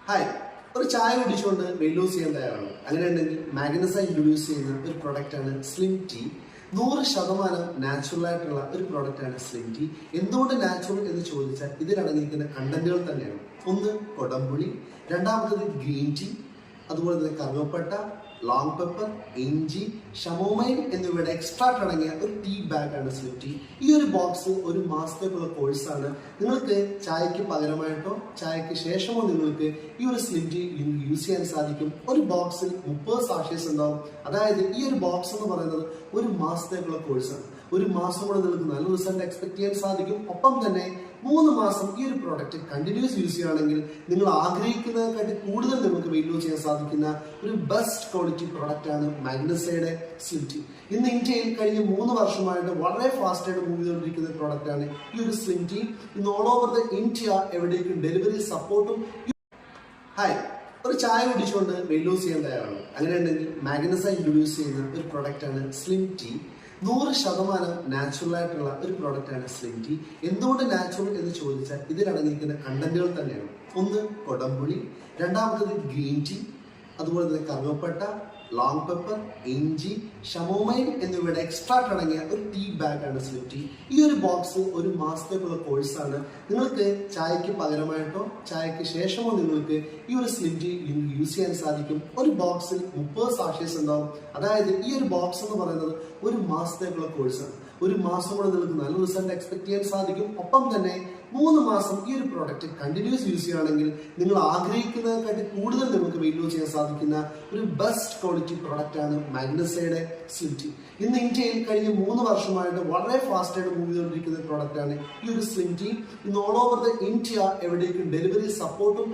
Hi, ഒരു ചായ കുടിച്ചുകൊണ്ട് weight loss ചെയ്യാൻ തയ്യാറാണ്. അങ്ങനെയുണ്ടെങ്കിൽ മാഗ്നസ ഇൻട്രൊഡ്യൂസ് ചെയ്യുന്ന ഒരു പ്രൊഡക്റ്റാണ് സ്ലിം ടീ. 100% നാച്ചുറൽ ആയിട്ടുള്ള ഒരു പ്രൊഡക്റ്റാണ് സ്ലിം ടീ. എന്തുകൊണ്ട് നാച്ചുറൽ എന്ന് ചോദിച്ചാൽ ഇതിലടങ്ങിയിരിക്കുന്ന കണ്ടന്റുകൾ തന്നെയാണ്. ഒന്ന് കൊടംപുളി, രണ്ടാമത്തത് ഗ്രീൻ ടീ, അതുപോലെ തന്നെ കറുവപ്പട്ട, ലോങ് പെപ്പർ, ഇഞ്ചി, ഷമോമൈൻ എന്നിവയുടെ എക്സ്ട്രാക്ട് അടങ്ങിയ ഒരു ടീ ബാഗാണ് സ്ലിം ടീ. ഈ ഒരു ബോക്സ് ഒരു മാസത്തേക്കുള്ള കോഴ്സാണ്. നിങ്ങൾക്ക് ചായക്ക് പകരമായിട്ടോ ചായക്ക് ശേഷമോ നിങ്ങൾക്ക് ഈ ഒരു സ്ലിം ടീ യൂസ് ചെയ്യാൻ സാധിക്കും. ഒരു ബോക്സിൽ 30 സാഷേസ് ഉണ്ടാവും. അതായത് ഈ ഒരു ബോക്സ് എന്ന് പറയുന്നത് ഒരു മാസത്തേക്കുള്ള കോഴ്സാണ്. ഒരു മാസം കൊണ്ട് നിങ്ങൾക്ക് നല്ല റിസൾട്ട് എക്സ്പെക്ട് ചെയ്യാൻ സാധിക്കും. ഒപ്പം തന്നെ 3 മാസം ഈ ഒരു പ്രോഡക്റ്റ് കണ്ടിന്യൂസ് യൂസ് ചെയ്യുകയാണെങ്കിൽ നിങ്ങൾ ആഗ്രഹിക്കുന്നതിനെക്കാട്ടി കൂടുതൽ നിങ്ങൾക്ക് വെയിറ്റ് ലോസ് ചെയ്യാൻ സാധിക്കുന്ന ഒരു ബെസ്റ്റ് ക്വാളിറ്റി പ്രോഡക്റ്റ് ആണ് മാഗ്നസയുടെ സ്ലിം ടീ. ഇന്ന് ഇന്ത്യയിൽ കഴിഞ്ഞ 3 വർഷമായിട്ട് വളരെ ഫാസ്റ്റ് ആയിട്ട് മൂവ് ചെയ്തുകൊണ്ടിരിക്കുന്ന പ്രോഡക്റ്റ് ആണ് ഈ ഒരു സ്ലിം ടീ. ഇന്ന് ഓൾ ഓവർ ദ ഇന്ത്യ എവിടേക്കും ഡെലിവറി സപ്പോർട്ടും. ഹായ്, ഒരു ചായ കുടിച്ചുകൊണ്ട് വെയിറ്റ് ലോസ് ചെയ്യാൻ തയ്യാറാണ്. അങ്ങനെയുണ്ടെങ്കിൽ മാഗ്നസ ഇൻട്രൊഡ്യൂസ് ചെയ്യുന്ന ഒരു പ്രൊഡക്റ്റാണ് സ്ലിം ടീ. 100% നാച്ചുറൽ ആയിട്ടുള്ള ഒരു പ്രൊഡക്റ്റാണ് സ്ലിം ടീ. എന്തുകൊണ്ട് നാച്ചുറൽ എന്ന് ചോദിച്ചാൽ ഇതിലടങ്ങിയിരിക്കുന്ന കണ്ടന്റുകൾ തന്നെയാണ്. ഒന്ന് കൊടംപുളി, രണ്ടാമത്തത് ഗ്രീൻ ടീ, അതുപോലെ തന്നെ കറുവപ്പട്ട, ലോങ് പെപ്പർ, ഇഞ്ചി, ഷമോമൈൻ എന്നിവയുടെ എക്സ്ട്രാക്ട് അടങ്ങിയ ഒരു ടീ ബാഗാണ് സ്ലിം ടീ. ഈ ഒരു ബോക്സ് ഒരു മാസത്തേക്കുള്ള കോഴ്സാണ്. നിങ്ങൾക്ക് ചായക്ക് പകരമായിട്ടോ ചായക്ക് ശേഷമോ നിങ്ങൾക്ക് ഈ ഒരു സ്ലിം ടീ യൂസ് ചെയ്യാൻ സാധിക്കും. ഒരു ബോക്സിൽ 30 സാഷേസ് ഉണ്ടാവും. അതായത് ഈ ഒരു ബോക്സ് എന്ന് പറയുന്നത് ഒരു മാസത്തേക്കുള്ള കോഴ്സാണ്. ഒരു മാസം കൊണ്ട് നിങ്ങൾക്ക് നല്ല റിസൾട്ട് എക്സ്പെക്ട് ചെയ്യാൻ സാധിക്കും. ഒപ്പം തന്നെ 3 മാസം ഈ ഒരു പ്രോഡക്റ്റ് കണ്ടിന്യൂസ് യൂസ് ചെയ്യുകയാണെങ്കിൽ നിങ്ങൾ ആഗ്രഹിക്കുന്നതിനെക്കാട്ടി കൂടുതൽ നിങ്ങൾക്ക് വെയിറ്റ് ലോസ് ചെയ്യാൻ സാധിക്കുന്ന ഒരു ബെസ്റ്റ് ക്വാളിറ്റി പ്രോഡക്റ്റ് ആണ് മാഗ്നസയുടെ സ്ലിം ടീ. ഇന്ന് ഇന്ത്യയിൽ കഴിഞ്ഞ 3 വർഷമായിട്ട് വളരെ ഫാസ്റ്റ് ആയിട്ട് മൂവ് ചെയ്തുകൊണ്ടിരിക്കുന്ന പ്രോഡക്റ്റ് ആണ് ഈ ഒരു സ്ലിം ടീ. ഇന്ന് ഓൾ ഓവർ ദ ഇന്ത്യ എവിടേക്കും ഡെലിവറി സപ്പോർട്ടും